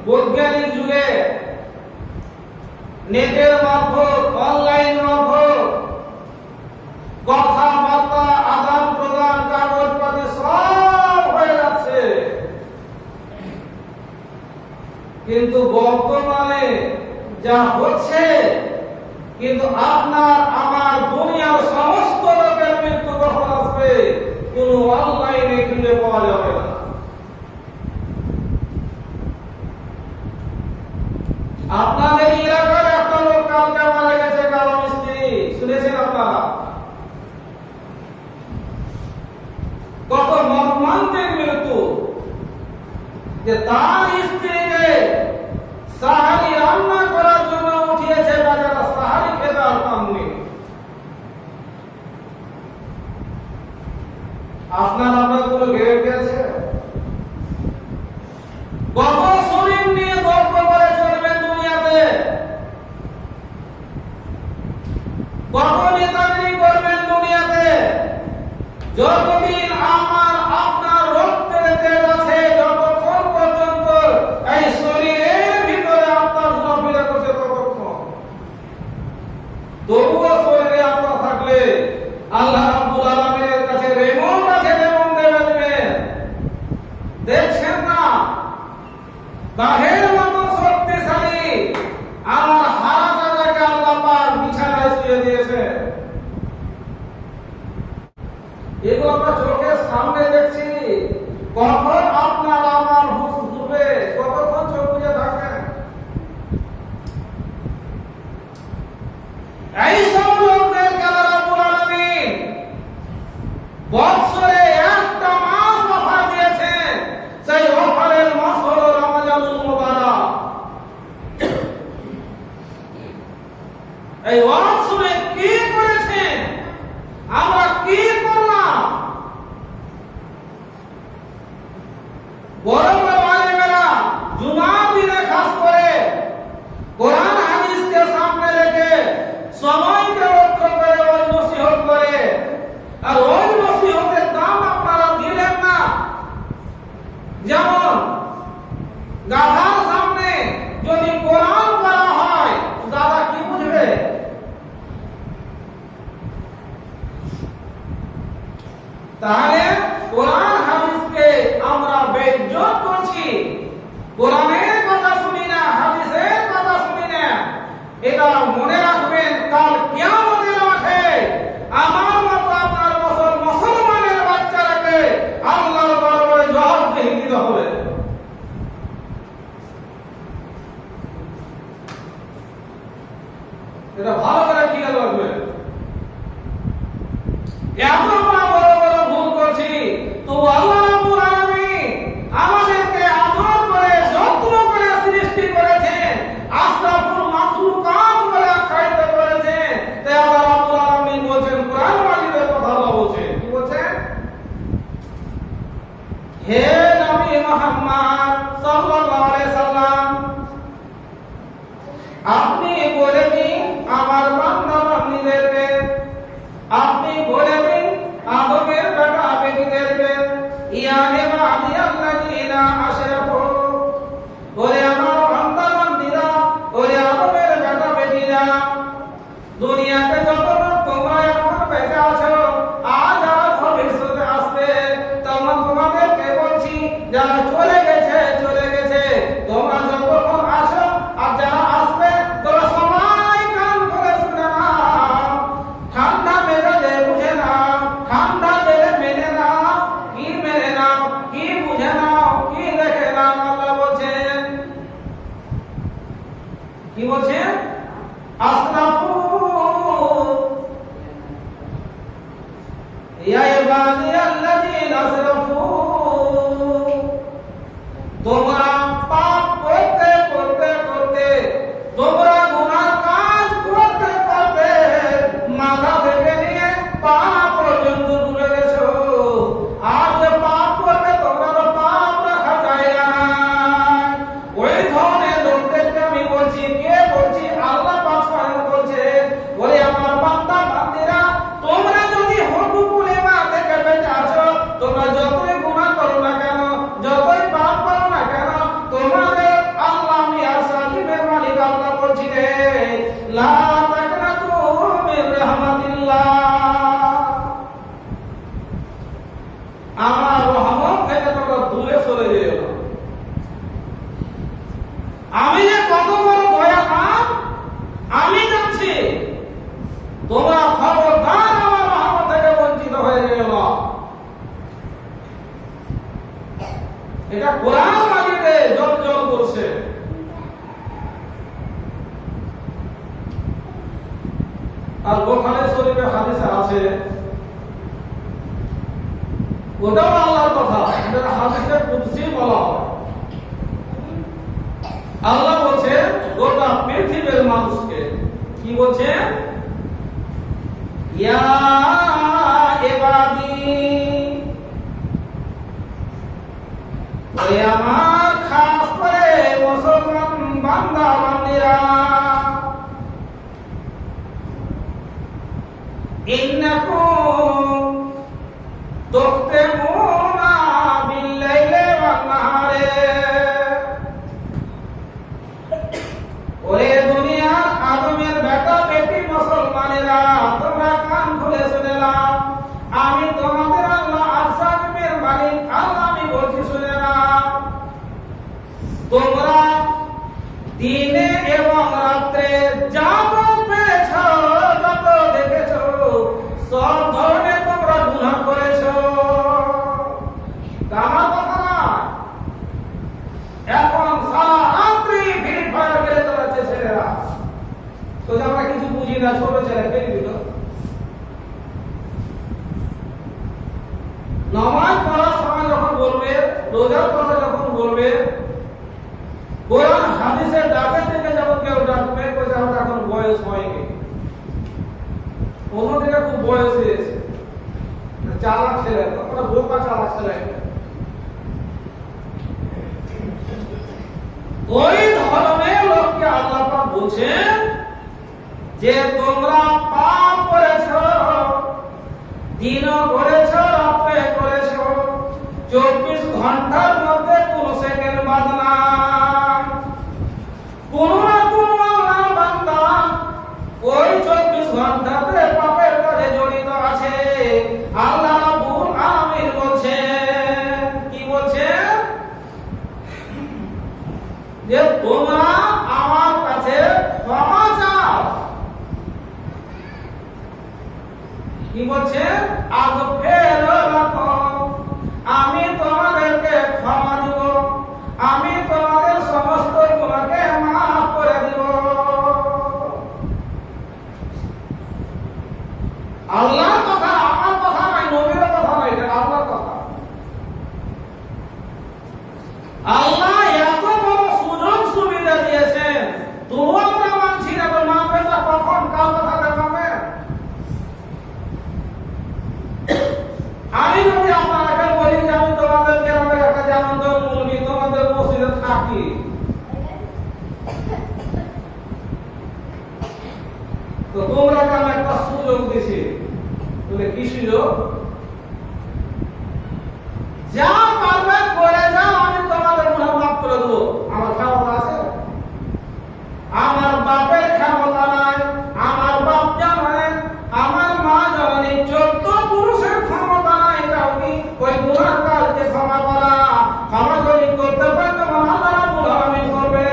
বৈজ্ঞানিক যুগে নেটের মারফত, অনলাইন মারফত কথাবার্তা আদান প্রদান, কাগজপাতি সব হয়ে যাচ্ছে, কিন্তু বর্তমানে যা হচ্ছে, কিন্তু আপনার আমার দুনিয়ার সমস্ত লোকের মৃত্যু কখন আসবে কোন অনলাইনে খুঁজে পাওয়া যাবে না। আপনাদের এলাকার একটা লোক কালকে মারা গেছে, কালো মিস্ত্রি, শুনেছেন আপনারা? কত মর্মান্তিক মৃত্যু, যে তার স্ত্রীকে সাহারি রান্না করার জন্য উঠিয়েছে, বাজারে সাহারি খেতে আর পাননি। আপনার কোনো গ্যারান্টি আছে? কত শরীর নিয়ে গর্ব করে চলবেন দুনিয়াতে, কত নেতাগিরি করবেন দুনিয়াতে, যতদিন আমার আপনার রক্তের তেজ আছে, যতক্ষণ পর্যন্ত এই শরীরের ভিতরে আপনার ঘোরাফেরা করছে ততক্ষণ। তবুও শরীরে আপনার থাকলে আল্লাহ রাব্বুল আলামিনের কাছে রেমন আছে, রেমন দেবেন। দেখছেন না বাহের মতো শক্তিশালী আমার হারা দাদাকে আল্লাহ পাক বিছানায় শুয়ে দিয়েছে। এগুলো আমরা চোখের সামনে দেখছি, কখন আপনার আমার হুঁশ ঘুরবে, কতক্ষণ চোখ বুজে থাকবেন? এই সব লোকদেরকে আল্লাহ রাব্বুল আলামিন বৎসরে একটা মাস অফার দিয়েছেন, সেই অফারের মাস হলো রমজানুল মুবারক। এই ওয়াজ শুনে কি করেছেন, আমরা কি করলাম? বড় বড় আলেমেরা জুমার দিনে খাস করে কোরআন হাদিসকে সামনে রেখে সময়কে রক্ষা করে ওই নসিহত করে, আর ওই নসিহতের দাম আপনারা দিলেন না। যেমন গাধার সামনে যদি কোরআন পড়া হয়, দাদা কি বুঝবে? তাহলে কোরআন হাদিসকে আমরা বেইজ্জত করছি, কোরআনের কথা শুনি না, হাদিসের কথা শুনি না। এটা মনে রাখবেন, কাল কিয়ামতের মাঠে আমার মতো আপনার মুসলমানের বাচ্চারাকে আল্লাহর দরবারে জবাবদিহি দিতে হবে। এটা ভালো করে খেয়াল রাখবেন। এত বড় বড় ভুল করছি, তো আল্লাহ রাব্বুল আলামিন আমাদেরকে আদর করে যত্ন করে সৃষ্টি করেছেন, আশরাফুল মাখলুকাত বলে আখ্যায়িত করেছেন। তাই আল্লাহ রাব্বুল আলামিন বলেন, কোরআন মাজিদের কথা আল্লাহ বলেন, কি বলেন? হে নবী মুহাম্মদ সাল্লাল্লাহু আলাইহি সাল্লাম, আপনি বলে দিন আমার বান্দা বান্দীদেরকে, আপনি বলে দিন আদমের বেটা বেটিদেরকে, ইয়া ইবাদি আল্লাযীনা আশরাফু, ওরে আমার বান্দা বান্দীরা, ওরে আদমের বেটা বেটিরা, দুনিয়াতে যত লোক তোমরা এখন বেঁচে আছো, আজ আর ভবিষ্যতে আসবে, তোমাদেরকে বলছি, যারা চলে গেছে চলে গেছে, তোমরা যতক্ষণ আছো আর যারা আসবে, তোমরা সবাই কান করে শুনে নাও, ঠান্ডা মেজাজে বুঝে নাও, ঠান্ডা দিলে মেনে নাও, কি মেনে নাও, কি বুঝে নাও, কি দেখে নাও। আল্লাহ বলছেন, কি বলছেন? আসরাফু ইয়া ইবাদি আল্লাযীনা আসরাফু, তোমরা পাপ করতে করতে করতে, তোমরা গুনাহ কাজ করতে করতে মাথা থেকে নিয়ে পা পর্যন্ত ডুবে গেছো। আর যে পাপ করবে, তোমরা তো পাপ রাখা জায়গা নাই। ওই ধরনের লোকদেরকে আমি বলছি, কে বলছি? আল্লাহ পাক স্বয়ং বলছেন, ওরে আমার বান্দা বান্দীরা, তোমরা যদি হুকুকুল ইমান থেকে বেঁচে আছো, তোমরা আমি যে কত বড় দয়াবান আমি জানছি, তোমরা খবরদার আমার রহমত থেকে বঞ্চিত হয়ে গেল। এটা কোরআন মাজিদে জল জল করছে। আর বুখারী শরীফে হাদিসে আছে, ওটাও আল্লাহর কথা, এটা হাদিসে কুদসি বলা হয়। আল্লাহ বলছে গোটা পৃথিবীর মানুষকে, কি বলছে? ইয়া ইবাদি, ওই আমার খাস করে মুসলমান বান্দা বান্দীরা, ইন্নাকুম তুখতিমুনা বিল-লাইলি ওয়ান-নাহারে, ওরে দুনিয়ার আদমের বেটা বেটি মুসলমানেরা, তোমরা কান খুলে শুনে নাও, আমি তোমাদের আল্লাহ আরশাকের মালিক আল্লাহ, আমি বলছি শুনে নাও। তোমরা দিনে এবং রাত্রে যা পেয়েছ, যত দেখেছ, সব ধরনের তোমরা গুনাহ করেছ। আমার কথা না, এখন সারা রাত্রি ভিড় ভাড়া করে চলেছে ছেলেরা, তো আমরা কিছু বুঝি না, ছোট ছেলে ফেলে দিল। নামাজ পড়ার সময় যখন বলবে, রোজার কথা যখন বলবে, কোরআন হাদিসের ডাকে থেকে যখন কেউ ডাকবে, এখন বয়স হয়নি, অন্যদিকে খুব বয়স হয়েছে, চালাক ছেলে, বোকা চালাক ছেলে। ওই ধরনের লোককে আল্লাহ পাক বলছেন যে তোমরা পাপ করেছ, দিনও করেছ, রাতে করেছ, 24 ঘন্টার মধ্যে কোন সেকেন্ড বাদ না, কোন না কোন আল্লাহর বান্দা ওই 24 ঘন্টাতে পাপের কাজে জড়িত আছে। আল্লাহ রাব্বুল আলামিন বলছেন, কি বলছেন? যে তোমরা আমার কাছে ক্ষমা চাও। কি বলছে? আগফির লাকুম, আমি তোমাদেরকে ক্ষমা দিব, আমি তোমাদের সমস্ত গুনাহকে মাফ করে দিব। আল্লাহর কথা, আমার কথা নয়, নবীর কথা নয়, এটা আল্লাহর কথা। আল্লাহ এত বড় সুযোগ সুবিধা দিয়েছেন, তবুও আমরা মানছি না। তো মাপেটা কখন, কার কথাতে মাপে? আমি যদি আপনাকে বলি যে আমি তোমাদের গ্রামের একটা জামানদার মুরগি তোমাদের মসজিদে থাকি, তো তোমরা আমি একটা সুযোগ দিছি, বলে কি সুযোগ? যা পারবে করে যাও, আমি তোমাদের গুনাহ মাফ করে দেবো। আমার ক্ষমতা আছে? আমার বাপের ক্ষমতা নাই, আমার বাপ জানেন, আমার মা জানেন, 14 পুরুষের ক্ষমতা নাই কাউকে ওই গুনাহ কাজকে ক্ষমা করা। ক্ষমা যদি করতে পারে তখন আল্লাহ রাব্বুল আলামিন করবে।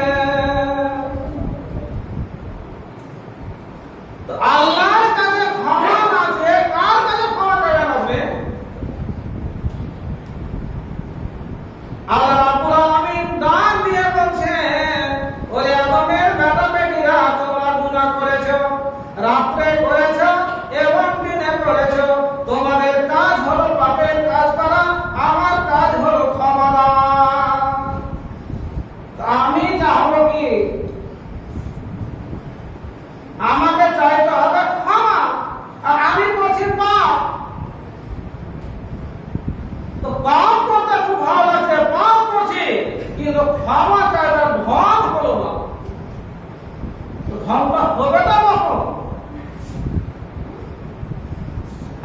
তো আল্লাহর কাছে ক্ষমা আছে, কার কাছে ক্ষমা চাইবেন আপনি? আল্লাহ রাব্বুল আলামিন ডাক দিয়ে বলছেন, ওরে আদমের বেটা বেটিরা, তোমরা গুনাহ করেছো, রাত্রে করেছো এবং দিনে করেছো। তোমাদের কাজ হলো পাপের কাজ করা, আমার কাজ হলো ক্ষমা দেওয়া। আমি চাইবো কি? আমাকে চাইতে হবে ক্ষমা, আর আমি করছি পাপ। তো পাপ করতে খুব ভালো লাগছে, পাপ করছি, কিন্তু ক্ষমা চাইতে ঢং হলো না। তো ঢংটা হবে না কখন?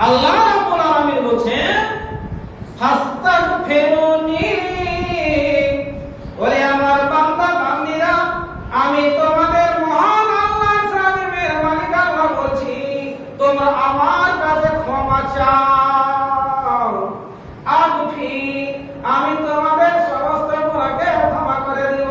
আল্লাহ রাব্বুল আলামিন বলেন, ফাস্তাগফিরুনি, ওরে আমার বান্দা বান্দীরা, আমি তোমাদের মহান আল্লাহর সালিমের মালিক আল্লাহ বলছি, তোমরা আমার কাছে ক্ষমা চাও। আগফি, আমি তোমাদের সমস্ত গুনাহকে ক্ষমা করে দিব।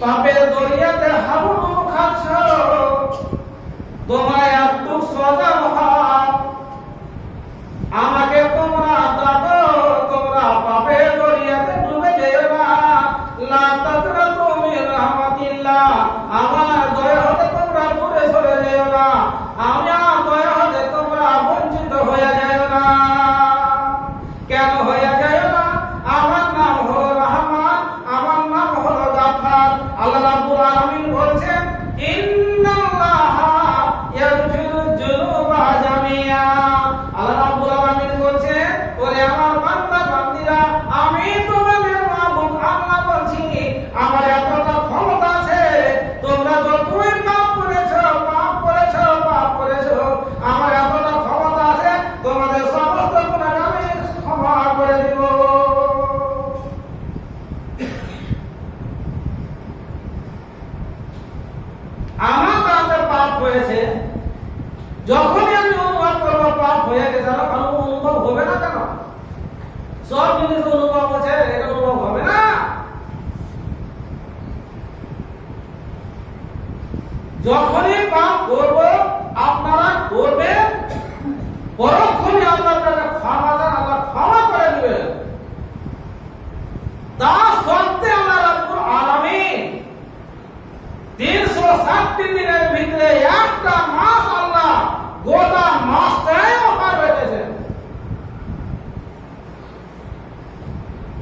পাপের দরিয়াতে হাবুডুবু খাচ্ছ, তোমার একটু সজাগ হও। আমাকে তোমরা ডাকো, তোমরা পাপের দরিয়াতে ডুবে যেও না। লা তাকরাতু মিন রাহমাতিল্লাহ, আমার দয়া হতে তোমরা দূরে সরে যেও না। আমার দয়া হতে তোমরা বঞ্চিত হয়ে যাও না। কেন হয়ে যাও না? আমার নাম হলো রহমান, আমার নাম হলো গাফফার। আল্লাহ রাব্বুল আলামিন বলছেন, ইন্নাল্লাহা ইয়াগফিরুয যুনুবা জামিআ। আল্লাহ রাব্বুল আলামিন বলছেন, ওরে আমার বান্দা বান্দীরা, আমি তোমাদের মাবুদ আল্লাহ বলছি, আমার এতটা ক্ষমতা আছে, তোমরা যতই পাপ করেছো, আমার এতটা ক্ষমতা আছে, তোমাদের সমস্ত গুনাহ আমি ক্ষমা করে দিব। আমার তাতে পাপ হয়েছে, যখনই আমি অনুভব করবো পাপ হয়ে গেছে, অনুভব হবে না কেন? সব জিনিস অনুভব হচ্ছে, এটা অনুভব হবে না? যখনই পাপ করব, আপনারা করবেন, পরক্ষণে আল্লাহর কাছে ক্ষমা চান, আল্লাহ ক্ষমা করে দিবেন। তা সত্ত্বেও আল্লাহ রাব্বুল আলামিন 360 দিনের ভিতরে একটা মাস আল্লাহ গোটা মাসটাই অফার রেখেছেন।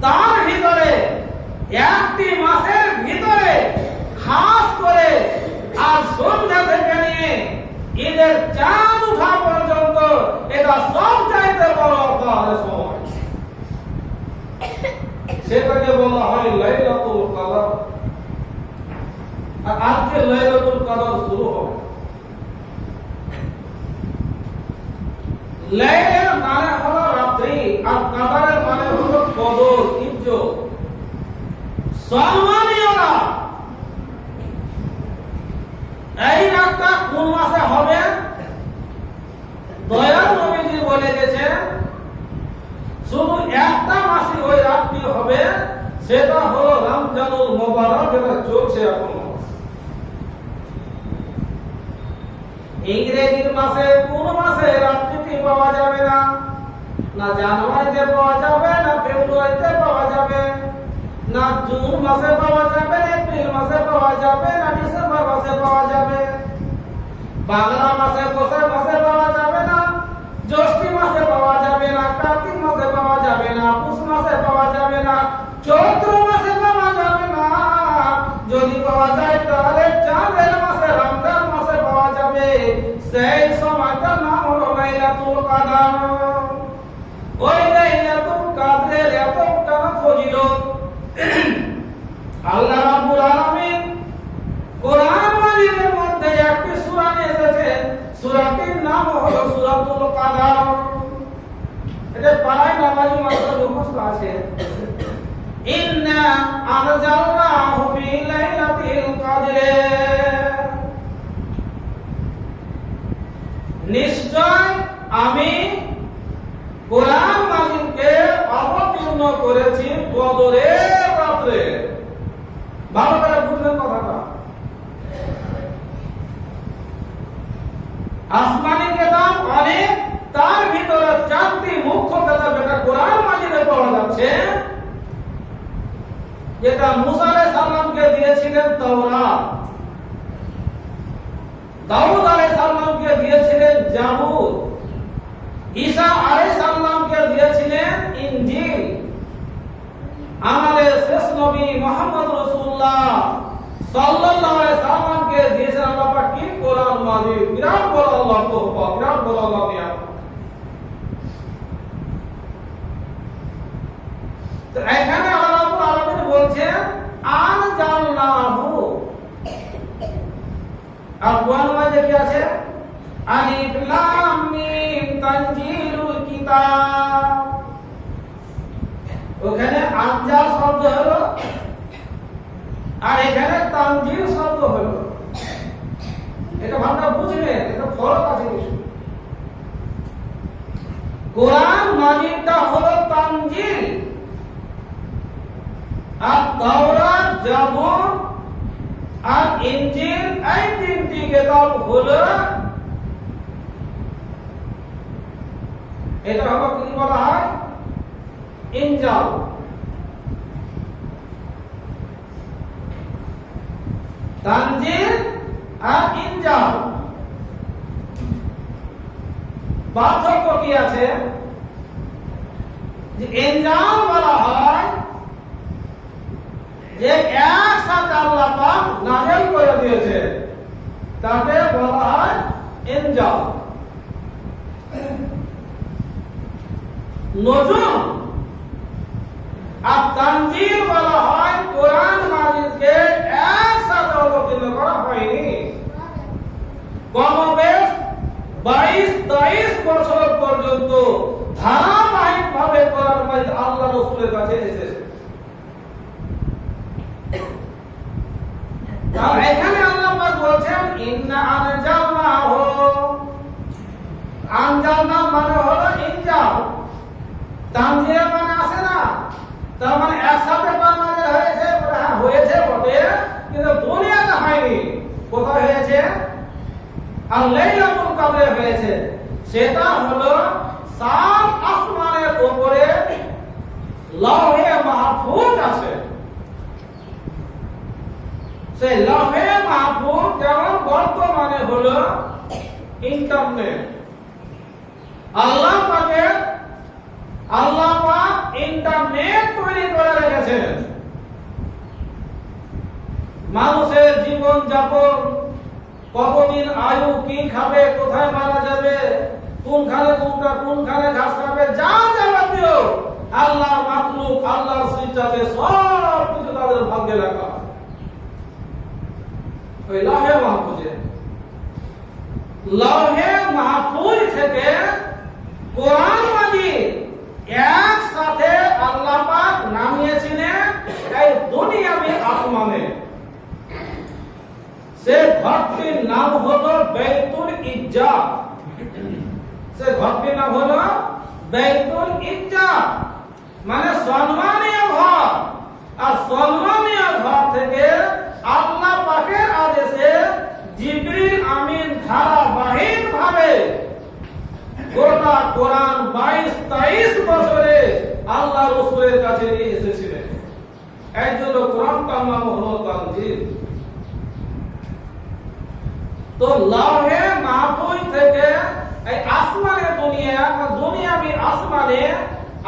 তার ভিতরে একটি মাসের ভিতরে খাস করে আর সন্ধ্যা থেকে নিয়ে ঈদের চাঁদ ওঠা পর্যন্ত এটা সবচাইতে বড় অফারের সময়। সেটাকে বলা হয় লাইলাতুল কদর। আর আজকে লাইলাতুল কদর শুরু হবে। লাইলের মানে হলো রাত্রি, আর কদরের মানে হলো কদর, ইজ্জত, সম্মানীয়তা। এই রাতটা কোন মাসে হবে? দয়াল নবীজি বলে গেছেন, শুধু একটা মাসে ওই রাতটি হবে, সেটা হলো রমজানুল মুবারক, যেটা চলছে এখন। ইংরেজির মাসে কোন মাসে রাত্রিটি পাওয়া যাবে না, না জানুয়ারিতে পাওয়া যাবে, না ফেব্রুয়ারিতে পাওয়া যাবে, না জুন মাসে পাওয়া যাবে, এপ্রিল মাসে পাওয়া যাবে, না ডিসেম্বর মাসে পাওয়া যাবে। বাংলা মাসে বৈশাখ মাসে পাওয়া যাবে না, জ্যৈষ্ঠ মাসে পাওয়া যাবে না, কার্তিক মাসে পাওয়া যাবে না, পুষ মাসে পাওয়া যাবে না, চৈত্র মাসে পাওয়া যাবে না। যদি পাওয়া যায় তাহলে চাঁদের মাসে, রমজান মাসে পাওয়া যাবে। সেই সময়টার নাম হলো লাইলাতুল কদর। ওই লাইলাতুল কদরের এতটা ফজিলত আল্লাহ রাব্বুল আলামিন কোরআন মাজিদের মধ্যে একটি সূরা এসেছে, সূরাটির নাম হলো সূরাতুল কদর। এটা পারায় নামাজি মাত্র মুখস্থ আছে। ইন্না আনজালনাহু ফি লাইলাতিল কদর, নিশ্চয় আমি কোরআন মাজিদকে অবতীর্ণ করেছি কদরের রাতে। ভালো করে বুঝলেন কথাটা? আসমানি কিতাব অনেক, তার ভিতরে 4টি মুখ্য কিতাব যেটা কোরআন মাজিদে পাওয়া যাচ্ছে, যেটা মুসা আলাইহিস সালামকে দিয়েছিলেন তাওরাত, দাউদ আলাইহিস সালামকে দিয়েছিলেন জাবুর, ঈসা আলাইহিস সালামকে দিয়েছিলেন ইনজিল, আমাদের শেষ নবী মুহাম্মদ রাসূলুল্লাহ সাল্লাল্লাহু আলাইহি সাল্লামকে দিয়েছেন আল্লাহ পাক কি কোরআন মাজিদ। বিরাট বড় আল্লাহ তোফা, বিরাট বড় আল্লাহ নিয়ামত। তো এখানে আল্লাহ রাব্বুল আলামিন বলছেন আনজালনাহু, আর কোরআন মাজিদে কি আছে? আলিফ লাম মিম তানজিলুল কিতাব। ওখানে আনজাল শব্দ হলো, আর এখানে তানজিল শব্দ হলো। এটা ভালো বুঝবেন, এটা ফরক আছে কিছু। কোরআন মাজিদটা হলো তানজিল, আর তাওরাত, জাবুর, আর ইনজিল এই তিনটি কিতাব হলো এটা হলো কি বলা হয় ইনজাল। তানজিল আর ইনজাল পার্থক্য কি আছে? যে ইনজাল বলা হয় যে একসাথে আল্লাহ পাক নাযিল করে দিয়েছে, তাকে বলা হয় ইনজাল। নজুম আর তানজিল বলা হয় কোরআন মাজিদকে একসাথে অবতীর্ণ করা হয়নি, কমবেশ 22-23 বছর পর্যন্ত ধারাবাহিকভাবে কোরআন মাজিদ আল্লাহ রাসূলের কাছে এসেছে। আর এখানে আল্লাহ পাক বলছেন ইন্না আনজালনাহু, আনজালনা মানে হলো ইনজাল, তানজিল মানে আসে না, তার মানে একসাথে বানানো হয়েছে, হ্যাঁ হয়েছে বটে, কিন্তু দুনিয়াতে হয়নি। কোথায় হয়েছে? আর লাইলাতুল কদরে হয়েছে, সেটা হলো 7 আসমানের উপরে লৌহে মাহফুজ আছে। সেই লৌহে মাহফুজ যেমন বর্তমানে হলো ইন্টারনেট। আল্লাহ পাক ইন্টারনেট তৈরি করে রেখেছেন। মানুষের জীবন যাপন, কতদিন আয়ু, কি খাবে, কোথায় মারা যাবে, কোনখানে ঘাস খাবে, যা যাবতীয় আল্লাহর মাখলুক, আল্লাহর সৃষ্টি আছে, সব কিছু তাদের ভাগ্যে লেখা। ওই লৌহে মাহফুজ থেকে কোরআন মাজিদ একসাথে আল্লাহ পাক নামিয়েছিলেন এই দুনিয়াবি আসমানে। সে ঘরটির নাম হলো বাইতুল ইজ্জাত। সে ঘরটির নাম হলো বাইতুল ইজ্জাত, মানে সম্মানীয় ঘর। আর সম্মানীয় ঘর থেকে আল্লাহ পাকের আদেশে জিবরিল আমিন ধারাবাহিকভাবে গোটা কোরআন 22-23 বছরে আল্লাহ রাসূলের কাছে নিয়ে এসেছিলেন। এই জন্য কোরআনটার নাম হলো তানজিল। তো লৌহে মাহফুজ থেকে এই আসমানে দুনিয়াবি আসমানে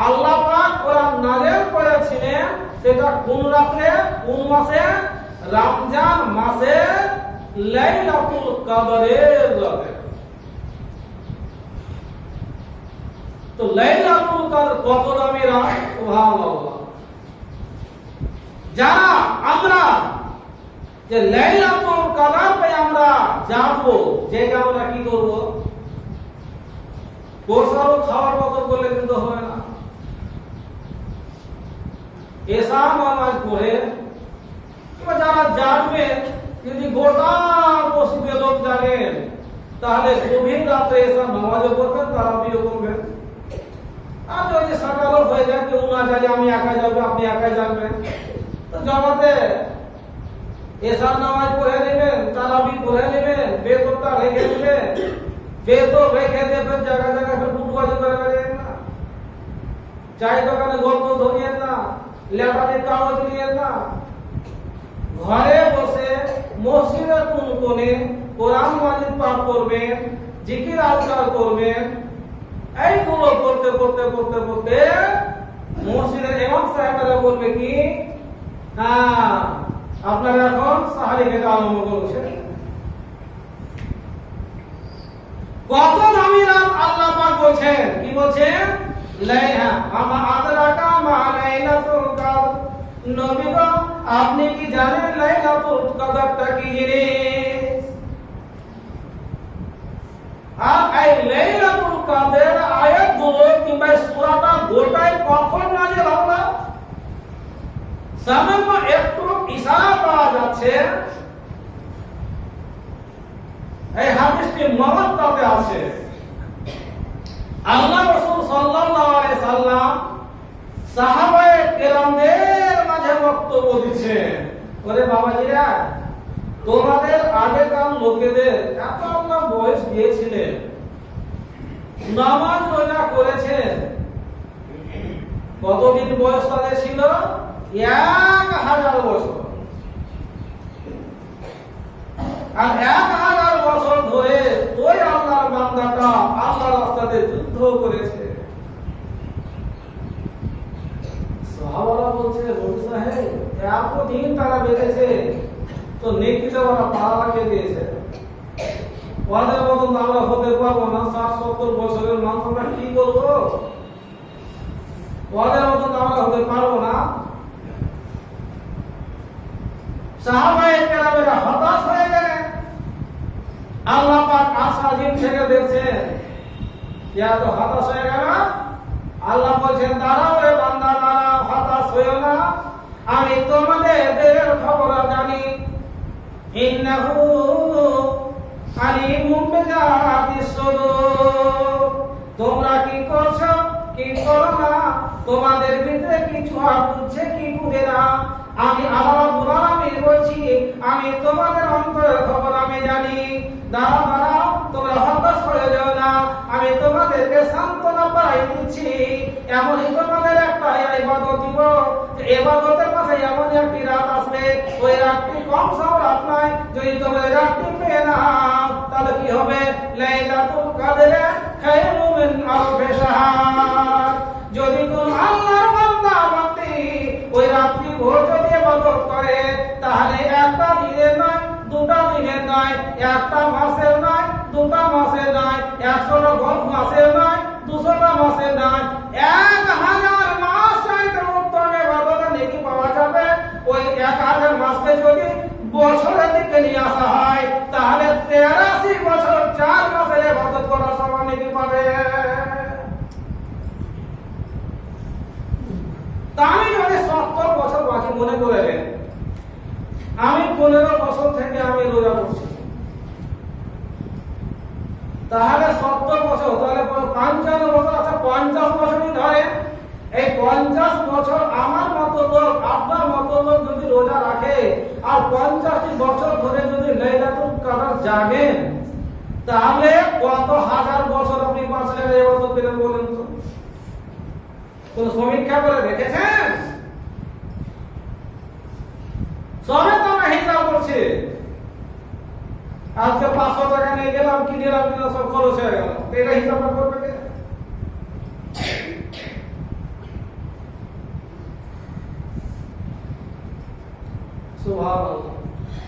আল্লাহ পাক কোরআন নাযিল করেছিলেন। সেটা কোন রাতে, কোন মাসে? রমজান মাসে লাইলাতুল কদরের রাতে। তো লাইলাতুল কদর কত দামি রাত, সুবহানাল্লাহ। যারা আমরা যে লাইলাতুল কদর পে আমরা যাব, যে আমরা কি করব? কোরসারও খাওয়ার মতো করলে কিন্তু হবে না। এসা নামাজ পড়ে কিংবা যারা জানবেন, যদি গোটা মসজিদে লোক জানেন, তাহলে গভীর রাতে এসা নামাজও পড়বেন, তারাবিও করবেন। আর যদি সকালও হয়ে যায়, কেউ না যায়, আমি একা যাবো, আপনি একাই যাবেন, তো জমাতে এসার নামাজ পড়ে নেবেন, তারাবি পড়ে নেবেন, বেতরটা রেখে নেবেন, বেতর রেখে দেবেন, জায়গা ফুটবাজি করে বেড়েন না, চাই দোকানে গল্প ধরিয়েন না, লেখাতে কাগজ নিয়েন না। ঘরে বসে মসজিদের কোন কোণে কোরআন মাজিদ পাঠ করবেন, জিকির আজকার করবেন। এইগুলো করতে মসজিদের ইমাম সাহেবরা বলবে কি, হ্যাঁ আপনারা এখন সাহারি খেতে আরম্ভ করছেন। কত দামি রাত আল্লাহ পাক বলছেন, কি বলছেন? নবী গো, আপনি কি জানেন লাইলাতুল কদরটা কি জিনিস? আর এই লাইলাতুল কদর আয়াতগুলো কিংবা সূরাটা গোটাই কখন নাযিল হলো? সামান্য একটু ইশারা পাওয়া যাচ্ছে। এই হাদিসটি মুওয়াত্তাতে আছে। আল্লাহ রাসূল সাল্লাল্লাহু আলাইহি সাল্লাম সাহাবায়ে কেরামদের মাঝে বক্তব্য দিচ্ছেন। ওরে বাবাজিরা, তোমাদের আগেকার লোকেদের এত আল্লাহ বয়স দিয়েছিলেন, নামাজ রোজা করেছেন, কতদিন বয়স তাদের ছিল? 1000 বছর। আর 1000 বছর ধরে ওই আল্লাহর বান্দাটা আল্লাহর রাস্তাতে যুদ্ধ করেছে। সাহাবারা বলছে, নবী সাহেব এতদিন তারা বেঁচেছে তো নেকিতে ওরা পাড়া লাগিয়ে দিয়েছে, ওদের মতন আমরা হতে পারবো না। 60-70 বছরের মানুষ আমরা কি করবো? ওদের মতন আমরা হতে পারবো না। সাহাবায়ে কেরামেরা হতাশ হয়ে গেলেন। আল্লাহ পাক আসাজিম থেকে দেখছেন ইয়া তো হতাশ হয়ে গেল। আল্লাহ বলছেন, দাঁড়াও রে বান্দা, দাঁড়াও, হতাশ হইও না, আমি তোমাদের খবর জানি। ইন্নাহু আলিমুম বিজাতিস সুদূর। তোমরা কি করছো কি করো না, তোমাদের ভিতরে কিছু বুঝছে কি বুঝে না, আমি আল্লাহ রাব্বুল আলামিন বলছি, আমি তোমাদের অন্তরের খবর আমি জানি। দাঁড়াও দাঁড়াও, তোমরা হতাশ হয়ে যাও না, আমি তোমাদেরকে সান্ত্বনা পাই দিচ্ছি। এমনই তোমাদের একটা ইবাদত দিব, যে ইবাদতের পাশে এমন একটি রাত আসবে, ওই রাতটি কম সম রাত নয়। যদি তোমরা রাতটি পেয়ে নাও তাহলে কি হবে? লাইলাতুল কদরে খায়রুম মিন আলফি শাহর। যদি কোন আল্লাহর বান্দা বান্দি ওই রাত্রি ভোর যদি ইবাদত করে, তাহলে একটা দিনের নয়, দুটা দিনের নয়, একটা মাসের নয়, দুটা মাসের নয়, 100টা মাসের নয়, 200টা মাসের নয়, 1000 মাস চাইতে উত্তম ইবাদতের নেকি পাওয়া যাবে। ওই 1000 মাসকে যদি বছরের দিকে নিয়ে আসা হয়, তাহলে 83 বছর 4 মাসের ইবাদত করার সমান নেকি পাবে। আমি যদি 70 বছর বাকি মনে করেন, আমি 15 বছর থেকে আমি রোজা করছি, তাহলে 70 বছর, তাহলে 55 বছর, আচ্ছা 50 বছরই ধরেন। এই 50 বছর আমার মতো লোক, আপনার মতো লোক যদি রোজা রাখে আর 50টি বছর ধরে যদি লাইলাতুল কদর জাগেন, তাহলে কত হাজার বছর আপনি বাঁচলেন ইবাদত করে বলেন তো? কোন সমীক্ষা করে দেখেছেন? সবে তো আমরা হিসাব করছি। আজকে 500 টাকা নিয়ে গেলাম, কিনলাম, সব খরচ হয়ে গেল, এটা হিসাবটা করবে কে? সুবহানাল্লাহ।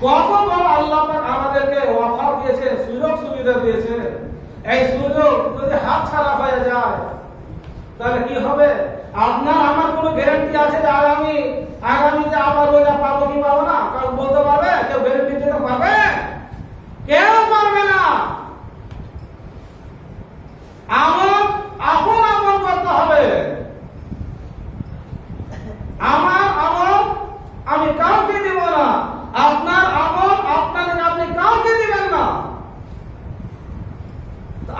কত বড় আল্লাহ পাক আমাদেরকে ওয়াফা দিয়েছে, সুযোগ সুবিধা দিয়েছে। এই সুযোগ যদি হাত ছাড়া হয়ে যায় তাহলে কি হবে? আপনার আমার কোনো গ্যারান্টি আছে যে আগামীতে আবার রোজা পাবো কি পাবো না? কারণ বলতে পারবে? কেউ গ্যারান্টি দিতে পারবে? কেউ পারবে না। আমার আপন আপন করতে হবে। আমার আমল আমি কাউকে দিব না, আপনার আমল আপনাকে আপনি কাউকে দিবেন না।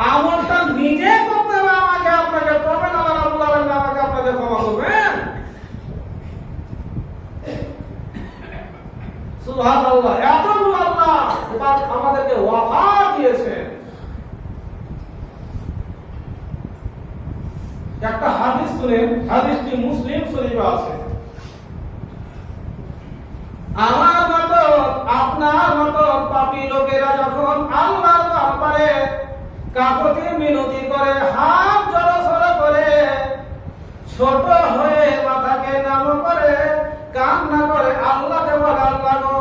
আমলটা নিজে করতে হবে, আমাকে আপনাকে করবেন, আল্লাহ রাব্বুল আলামিন আমাকে আপনাকে ক্ষমা করবেন। সুবহানাল্লাহ। এত বড় আল্লাহ আমাদেরকে ওয়াফা দিয়েছেন। একটা হাদিস শুনেন, হাদিসটি মুসলিম শরীফে আছে। আমার মতো আপনার মতো পাপী লোকেরা যখন আল্লাহর দরবারে কাকুতি মিনতি করে, হাত জড়সড় করে, ছোট হয়ে মাথাকে নাম করে, কান্না করে, আল্লাহকে বলে, আল্লাহ গো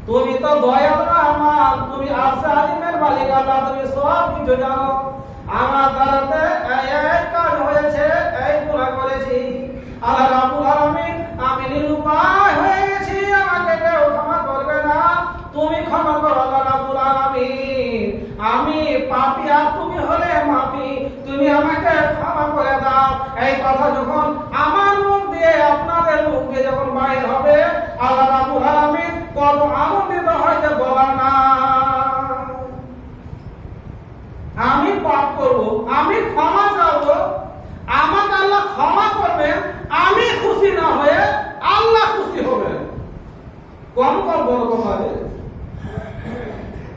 তুমি তো দয়াল রহমান, তুমি আরশে আজিমের মালিক আল্লাহ, তুমি সব কিছু জানো। আমার দ্বারাতে এই কাজ হয়েছে, এই গুনাহ করেছি, আল্লাহ রাব্বুল আলামিন আমি নিরুপায় হয়ে গেছি, আমাকে কেউ ক্ষমা করবে না, তুমি ক্ষমা করো আল্লাহ রাব্বুল আলামিন। আমি পাপী আর তুমি হলে মাপী, তুমি আমাকে ক্ষমা করে দাও। এই কথা যখন আমার মুখ দিয়ে আপনাদের মুখ দিয়ে যখন বাইর হবে, আল্লাহ রাব্বুল আলামিন কত আনন্দিত হয় যে বলার না। আমি পাপ করব, আমি ক্ষমা চাইব, আমাকে আল্লাহ ক্ষমা করবেন, আমি খুশি না হয়ে আল্লাহ খুশি হবেন। কম কম বড় কথা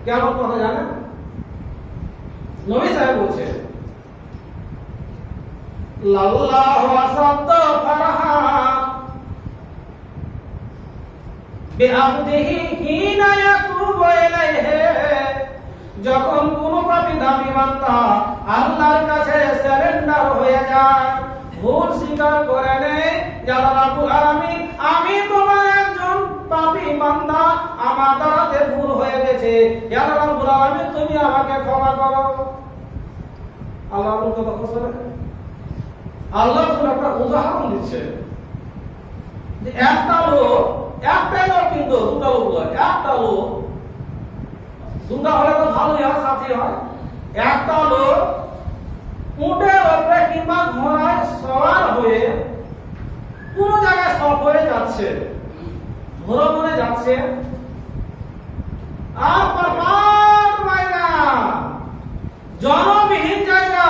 কেমন কথা জানেন? নবী সাহেব বলছে লাল্লাহু আসাদ্দ ফারহান বিআবদিহি হিনা ইয়াতুবু ইলাইহি, যখন কোন পাপী দাবি বান্দা আল্লাহর কাছে সারেন্ডার হয়ে যায়, ভুল স্বীকার করে নেয় যে আল্লাহ রাব্বুল আলামিন আমি তোমার একজন পাপী বান্দা, আমার দ্বারাতে ভুল হয়ে গেছে, ইয়া আল্লাহ রাব্বুল আলামিন তুমি আমাকে ক্ষমা করো। আল্লাহ কথা বলছেন, আল্লাহ একটা উদাহরণ দিচ্ছে যে একটা লোক কিন্তু দুটা লোক নয়, একটা লোক, দুটা হলে তো ভালোই হয়, সাথী হয়। একটা লোক উটের উপরে কিংবা ঘোড়ায় সওয়ার হয়ে কোন জায়গায় সফরে যাচ্ছে, ভ্রমণে যাচ্ছে, আর পাহাড় ময়দান, জনবিহীন জায়গা,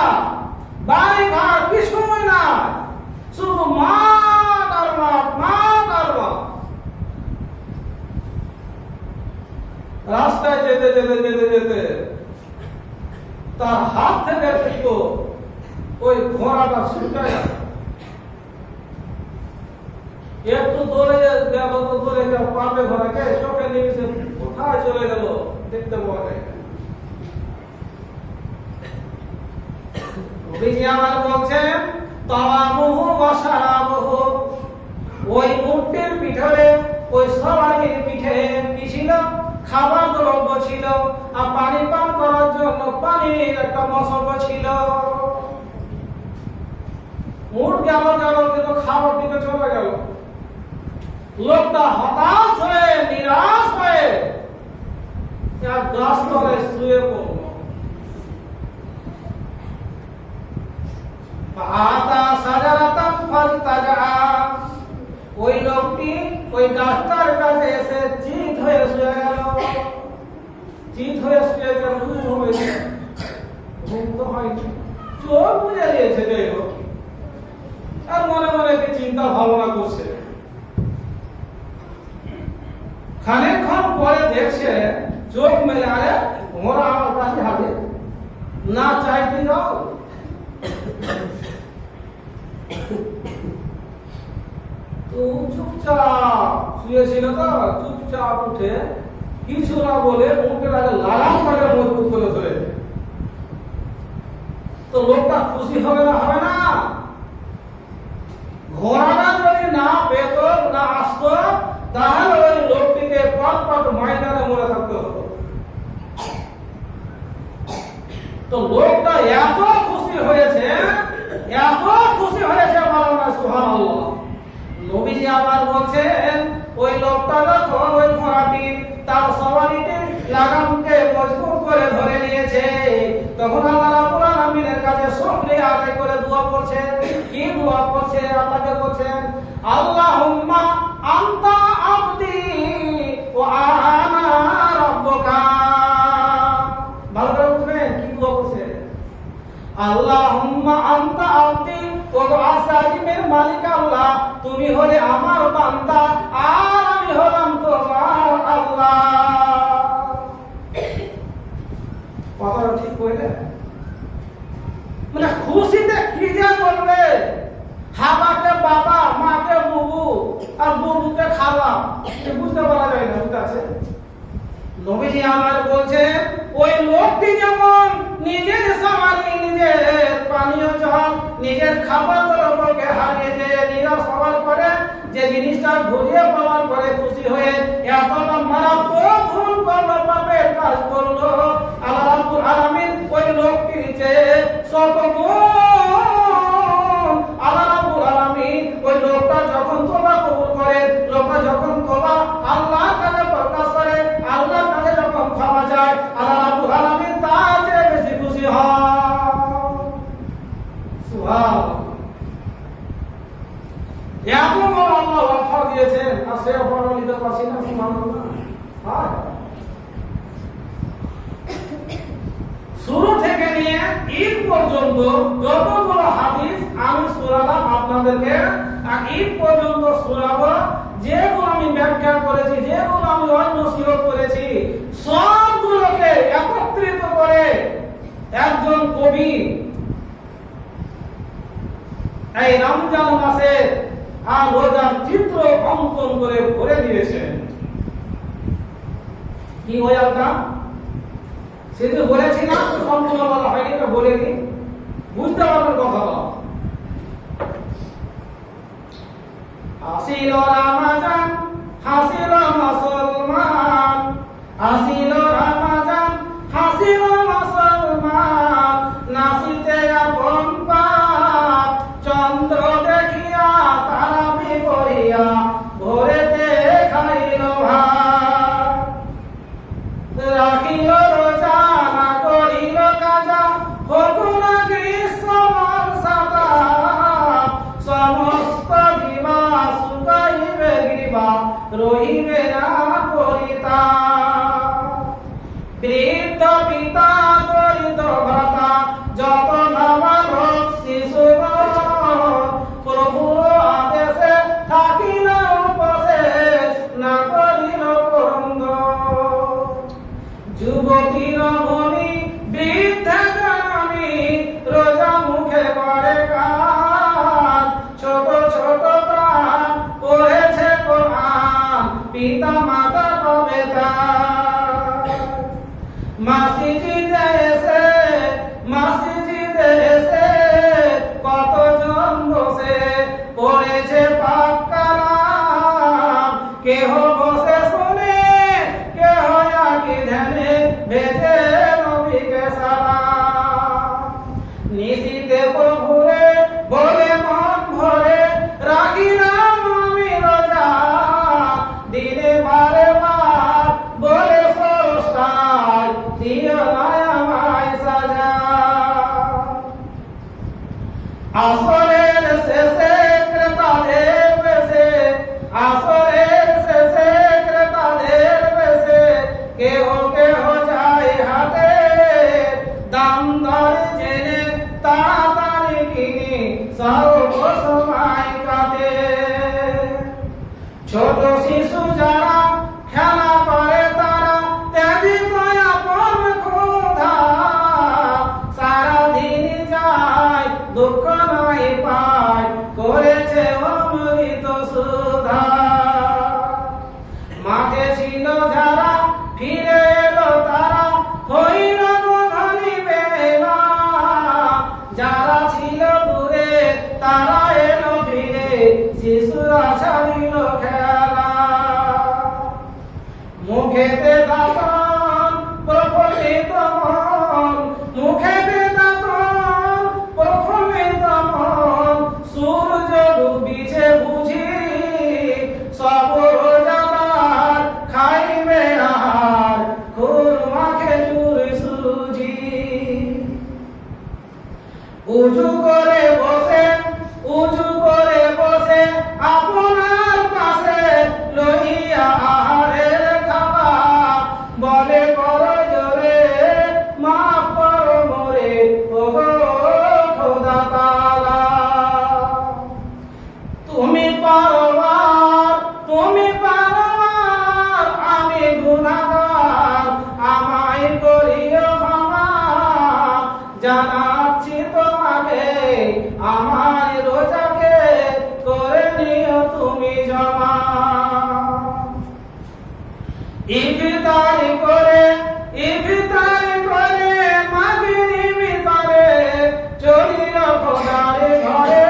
বাড়ি ঘর কিছুই না, শুধু মাঠ আর মাঠ, মাঠ আর মাঠ। রাস্তায় যেতে যেতে যেতে যেতে তার হাত থেকে একটু ওই ঘোড়াটা ছুটে গেল, একটু দৌড়ে গেল, তো দৌড়ে গেল, পাপে ঘোড়াকে চোখে নিয়েছে, কোথায় চলে গেল দেখতে পাওয়া যায়। নবীজি আমার বলছেন তাওয়ামুহু ওয়া শারাবুহু, ওই উটের পিঠে, ওই সওয়ারির পিঠে কি ছিল? খাবার দ্রব্য ছিল, আর পানি পান করার জন্য পানির একটা মশক ছিল। উট গেল গেল, কিন্তু খাবার দিকে চলে গেল। লোকটা হতাশ হয়ে, নিরাশ হয়ে এক গাছ তলে শুয়ে পড়ল। ওই লোকটি ওই গাছটার কাছে এসে চিত হয়ে শুয়ে গেল, চিত হয়ে শুয়ে গেল, ঘুম তো হয়নি, চোখ বুঝে দিয়েছে, যাই হোক, আর মনে মনে কি চিন্তা ভাবনা করছে। খানিকক্ষণ পরে দেখছে চোখ মেলে, আরে ঘোড়া আমার কাছে হাতে, না চাইতে যাও। তো চুপচাপ শুয়েছিল, তো চুপচাপ উঠে কিছু না বলে উঠে লাগাম করে মজবুত করে ধরে। তো লোকটা খুশি হবে না? হবে না? ঘোড়াটা যদি না পেত, না আসতো, তাহলে ওই লোকটিকে পাট পাট ময়দানে মরে থাকতে হতো। তো লোকটা এত খুশি হয়েছে, এত খুশি হয়েছে, বলো না সুবহানাল্লাহ। নবীজি আবার বলছেন ওই লোকটা যখন ওই ঘোড়াটি তার সওয়ারিতে লাগামকে মজবুত করে ধরে নিয়েছে, তখন আল্লাহ রাব্বুল আলামিনের কাছে শুকরিয়া আদায় করে দোয়া করছে। কি দোয়া করছে? আল্লাহকে বলছেন আল্লাহুম্মা আনতা আবদি ওয়া আনা রাব্বুকা। ভালো করে বুঝবেন কি দোয়া করছে। আল্লাহুম্মা আনতা আবদি, ও আসাজিমের মালিক আল্লাহ, তুমি হলে আমার বান্দা আর আমি হলাম তোমার আল্লাহ। কথাটা ঠিক কইলে? মানে খুশিতে কি যে বলবে, হাবাকে বাবা, মাকে বুবু, আর বুবুকে খালা, বুঝতে পারা যায় না, বুঝতে আছে? নবীজি আমার বলছে ওই লোকটি যেমন নিজের সামানি, নিজের পানীয় জল, নিজের খাবার দ্রব্যকে হারিয়ে যে নিরাশ হওয়ার পরে, যে জিনিসটা ঘুরিয়ে পাওয়ার পরে খুশি হয়ে এতটা মারাত্মক ভুল করলো, পাপের কাজ করলো, আল্লাহ রাব্বুল আলামিন ওই লোকটির চেয়ে সর্বগুণ আল্লাহ রাব্বুল আলামিন ওই লোকটা যখন তওবা কবুল করে, লোকটা যখন তওবা আল্লাহর কাছে প্রকাশ করে, আল্লাহর কাছে যখন ক্ষমা চায়, আল্লাহ রাব্বুল আলামিন তার চেয়ে বেশি খুশি হয়। সুবহানাল্লাহ। এত বড় আল্লাহ অফার দিয়েছেন, আর সে অফার নিতে পারছি না। সুবহানাল্লাহ। হ্যাঁ, শুরু থেকে নিয়ে ঈদ পর্যন্ত যতগুলো হাদিস আমি শোনালাম আপনাদেরকে, আর ঈদ পর্যন্ত শোনাবো, যেগুলো আমি ব্যাখ্যা করেছি, যেগুলো আমি নসিহত করেছি, সবগুলোকে একত্রিত করে একজন কবি এই রমজান মাসে আর রোজার চিত্র অঙ্কন করে ভরে দিয়েছেন। কি ওয়ালটা সেদিন বলেছি না, সম্পূর্ণ বলা হয়নি, তো বলে দিই, বুঝতে পারবেন কথাটা। আসিল রমজান হাসিল মুসলমান, আসিল রমজান হাসিল মুসলমান, নাসিতে আপন পাপ চন্দ্র দেখিয়া তারাবি করিয়া ভোরেতে খাইল ভাত, রাখিল রোজা না করিল কাজা, হকুন গ্রীষ্মর সাদা, সমস্ত দিবা শুকাইবে গ্রীবা রহিবে না করিতা, বৃদ্ধ পিতা দরিদ্র ভাতা যত নামার শিশু প্রভুর আদেশে থাকিল উপসে না করিল করন্দ, যুবতী রমণী বৃদ্ধা জননী রোজা মুখে করে কাজ, ছোট ছোট প্রাণ পড়েছে কোরআন পিতা মাতা পাবে তার, মসজিদে এসে কতজন বসে পড়েছে পাক কালাম, কেহ বসে শুনে কেহ আঁকি ধ্যানে ভেজে নবীকে সালাম, নিশিতে প্রভুরে বলে মন ভরে রাখিলাম আমি রোজা, দিনে বারে বার বলে স্রষ্টায় দিও না আমায় সাজা, আসরের শেষে ক্রেতাদের বেশে, আসরের শেষে ক্রেতাদের বেশে, কেহ কেহ যায় হাতে, দাম দর জেনে তাড়াতাড়ি কিনে সর্ব সময় কাটে, ছোট শিশু যারা খেলা করে তারা ত্যাজিত আপন ক্ষুধা, সারাদিন যায় দুঃখ নাই পায় করেছে অমৃত সুধা, মাঝে ছিল যারা ফিরে এলো তারা হইল ধনী বেলা, যারা ছিল দূরে তারা এলো ফিরে শিশুরা ছাড়িল খেলা, মুখেতে দাঁতন প্রফুল্লিত মন, মুখেতে দাঁতন প্রফুল্লিত মন, সূর্য ডুবিছে বুঝি সব রোজাদার খাইবে আহার, খুরমা খেজুর সুজি, উজু করে বসে আপনার পাশে লইয়া আহারের খাবার, বলে কর জোরে মাফ করো মোরে ওগো খোদা তাআলা, তুমি পারবার আমি গুনাহগার, আমায় করিও ক্ষমা, জানাচ্ছি তোমাকে আমার রোজাকে করে নিও তুমি জমা, ইফতারি করে মাগরিব ভিতরে চলিল খোদার ঘরে,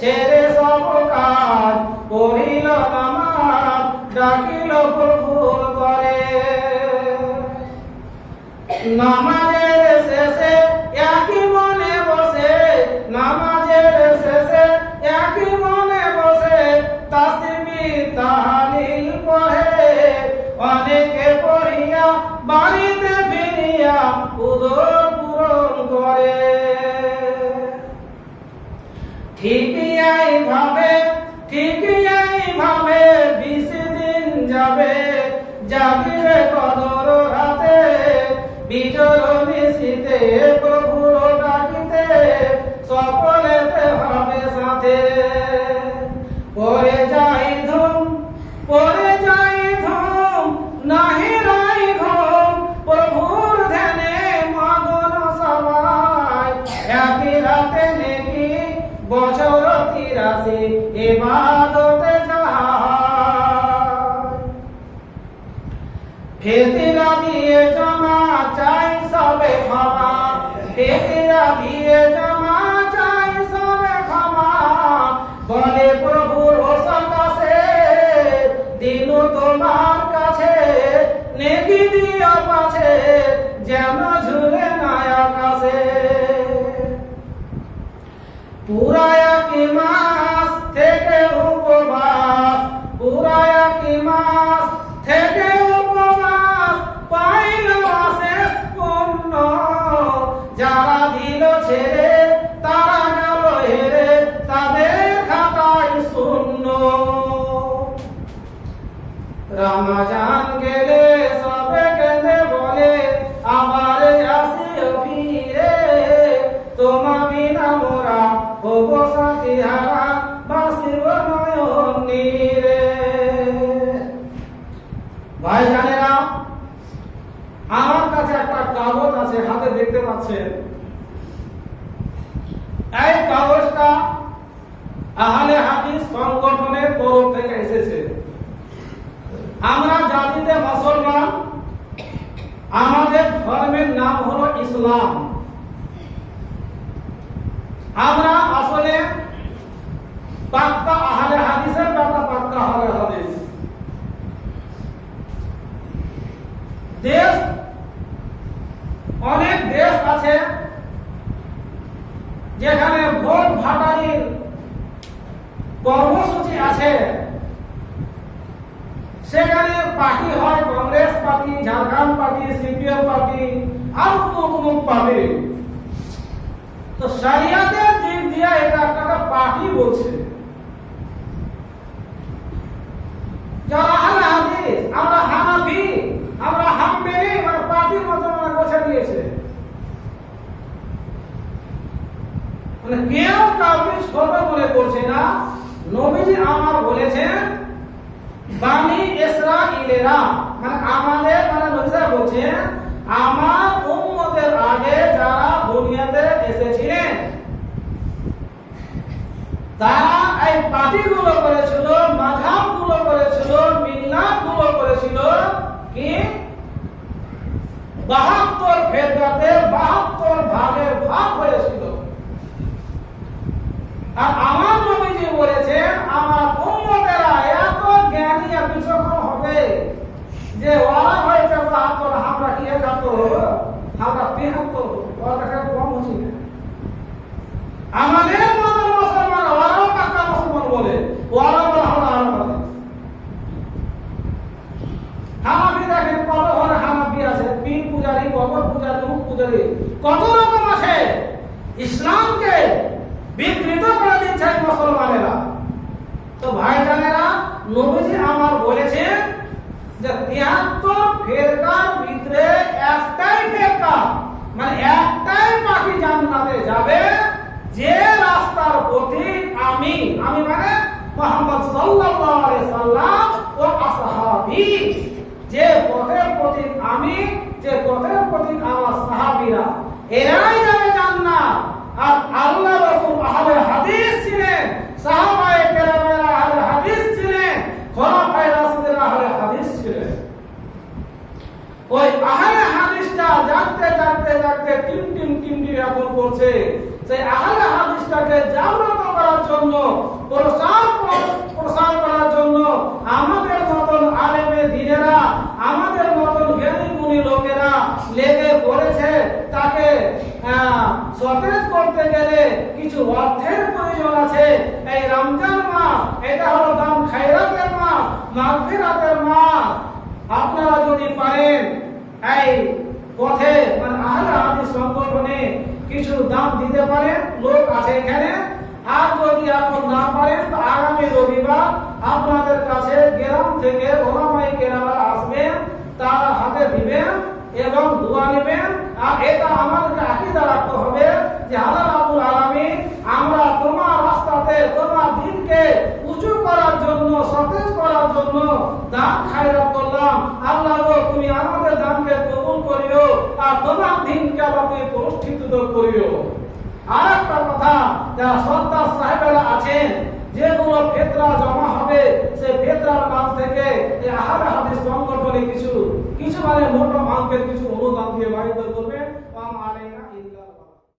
ছেড়ে সব কাজ পড়িল নামাজ ডাকিল প্রভুর করে, নামাজের শেষে একই মনে বসে, নামাজের শেষে একই মনে বসে তাসবিহ তাহলিল পড়ে, অনেকে পড়িয়া বাড়িতে ফিরিয়া উদর পূরণ করে, ঠিকই এইভাবে 20 দিন যাবে, জাগিবে কদর রাতে, বিজয় নিশিতে প্রভুর ডাকিতে সকলেতে হবে সাথে, পরে যাই ধুম নাহি রাই ঘুম, শাহাদতে যায়। ফিতরা দিয়ে জমা চাই সবে ক্ষমা, ফিতরা দিয়ে জমা চাই সবে ক্ষমা, বলে প্রভুর কাছে দিল তোমার কাছে, নেকি দিয়া পাছে যেন ঝুলে না আকাশে। পুরায়া কি মাস থেকে উপবাস, পুরায়া কি মাস থেকে উপবাস, পাইল শেষ পূর্ণ, যারা দিল ছেড়ে তারা গেল হেরে, তাদের খাতায় শূন্য। রমজান গেলে সবে কেঁদে বলে আবার আসিও ফিরে, তোমা বিনা মোরা হব সাথী হারা, বাসিব নয়ন নীরে। ভাই জানেরা, আমার কাছে একটা কাগজ আছে, হাতে দেখতে পাচ্ছেন। এই কাগজটা আহলে হাদিস সংগঠনের তরফ থেকে এসেছে। আমরা জাতিতে মুসলমান, আমাদের ধর্মের নাম হলো ইসলাম। আমরা আসলে পাক্কা আহলে হাদিসের ব্যাপার, পাক্কা আহলে হাদিস। দেশ, অনেক দেশ আছে যেখানে ভোট ভাটারির কর্মসূচি আছে, সেখানে পার্টি হয় Congress party, Jharkhand party, CPM party, আর অমুক পার্টি। তো শরিয়াতের দিক দিয়ে এটা একটা পার্টি বলছে। যারা আহলে হাদিস, আমরা হানাফি, আমরা হাম্বলি, মানে পার্টির মতো মানে গোছা দিয়েছে। মানে কেউ কাউকে ছোট মনে করছে না। নবীজি আমার বলেছেন বানি ইসরাঈলেরা, মানে আমাদের, মানে নবী বলছেন আমার উম্মতের আগে যারা দুনিয়াতে এসেছিলেন তারা এই পার্টিগুলো করেছিল, মাযহাবগুলো করেছিল, মিল্লাতগুলো করেছিল কি 72 ফেরকাতে 72 ভাগে ভাগ হয়েছিল। আর আমার নবীজি বলেছেন আমার উম্মতেরা এত জ্ঞানী আর বিচক্ষণ হবে যে ওরা হয়ে যাবে আমরা কি 71 হবো, আমরা 73 ওরা কম হচ্ছি না। আমাদের মতো মুসলমান, ওরাও পাক্কা মুসলমান বলে, ওরা বলে আমরা হানাফি। হানাফি দেখেন কত ঘরে হানাফি আছে, পীর পূজারী, কবর পূজারী, মুখ পূজারী, কত রকম আছে। ইসলামকে বিকৃত করে দিচ্ছে মুসলমানেরা। তো ভাইজানেরা, নবীজি আমার বলেছেন যে 73 ফেরকার ভিতরে একটাই ফেরকা, মানে একটাই পার্টি জান্নাতে যাবে, যে রাস্তার পথিক আমি মানে মুহাম্মদ সাল্লাল্লাহু আলাইহি সাল্লাম ও আসহাবী, যে পথের পথিক আমি, যে পথের পথিক আমার সাহাবীরা, এরাই যাবে জান্নাত। আর আল্লাহ রাসূল আহলে হাদিস ছিলেন, সাহাবায়ে কেরামেরা আহলে হাদিস ছিলেন, খোলাফায়ে রাশিদিন আহলে হাদিস ছিলেন। ওই আহলে হাদিসটা জানতে জানতে জানতে টিম এখন করছে। সেই আহলে হাদিসটাকে জাগ্রত করার জন্য, প্রসার করার জন্য আমাদের মতন আলেমে দ্বীনেরা, আমাদের মতন জ্ঞানী গুণী লোকেরা লেগে পড়েছে। তাকে সতেজ করতে গেলে কিছু অর্থের প্রয়োজন আছে। এই রমজান মাস, এটা হলো দান খায়রাতের মাস, মাগফিরাতের মাস। আপনারা যদি পারেন এই পথে, মানে আহলে হাদিস সংগঠনে কিছু দান দিতে পারেন, লোক আছে এখানে। আর যদি আপনি না পারেন তো আগামী রবিবার আপনাদের কাছে গ্রাম থেকে ওলামায়ে কেরাম আসবেন, তারা হাতে দিবেন এবং দোয়া নেবেন। আর এটা আমাদেরকে আকীদা রাখতে হবে যে আল্লাহ রাব্বুল আলামিন, আমরা তোমার রাস্তাতে তোমার দ্বীনকে উঁচু করার জন্য, সতেজ করার জন্য দান খায়রাত করলাম। আল্লাহ গো, তুমি আমাদের দানকে কবুল করিও আর তোমার দ্বীনকে আমাকে প্রতিষ্ঠিত করিও। আর একটা কথা, যারা সর্দার সাহেবেরা আছেন, যেগুলো যতগুলো ফেতরা জমা হবে সেই ফেতরার কাছ থেকে এই আহলে হাদিস সংগঠনে কিছু কিছু মানে মোটা অঙ্কের কিছু অনুদান দিয়ে বাড়িতে করবে।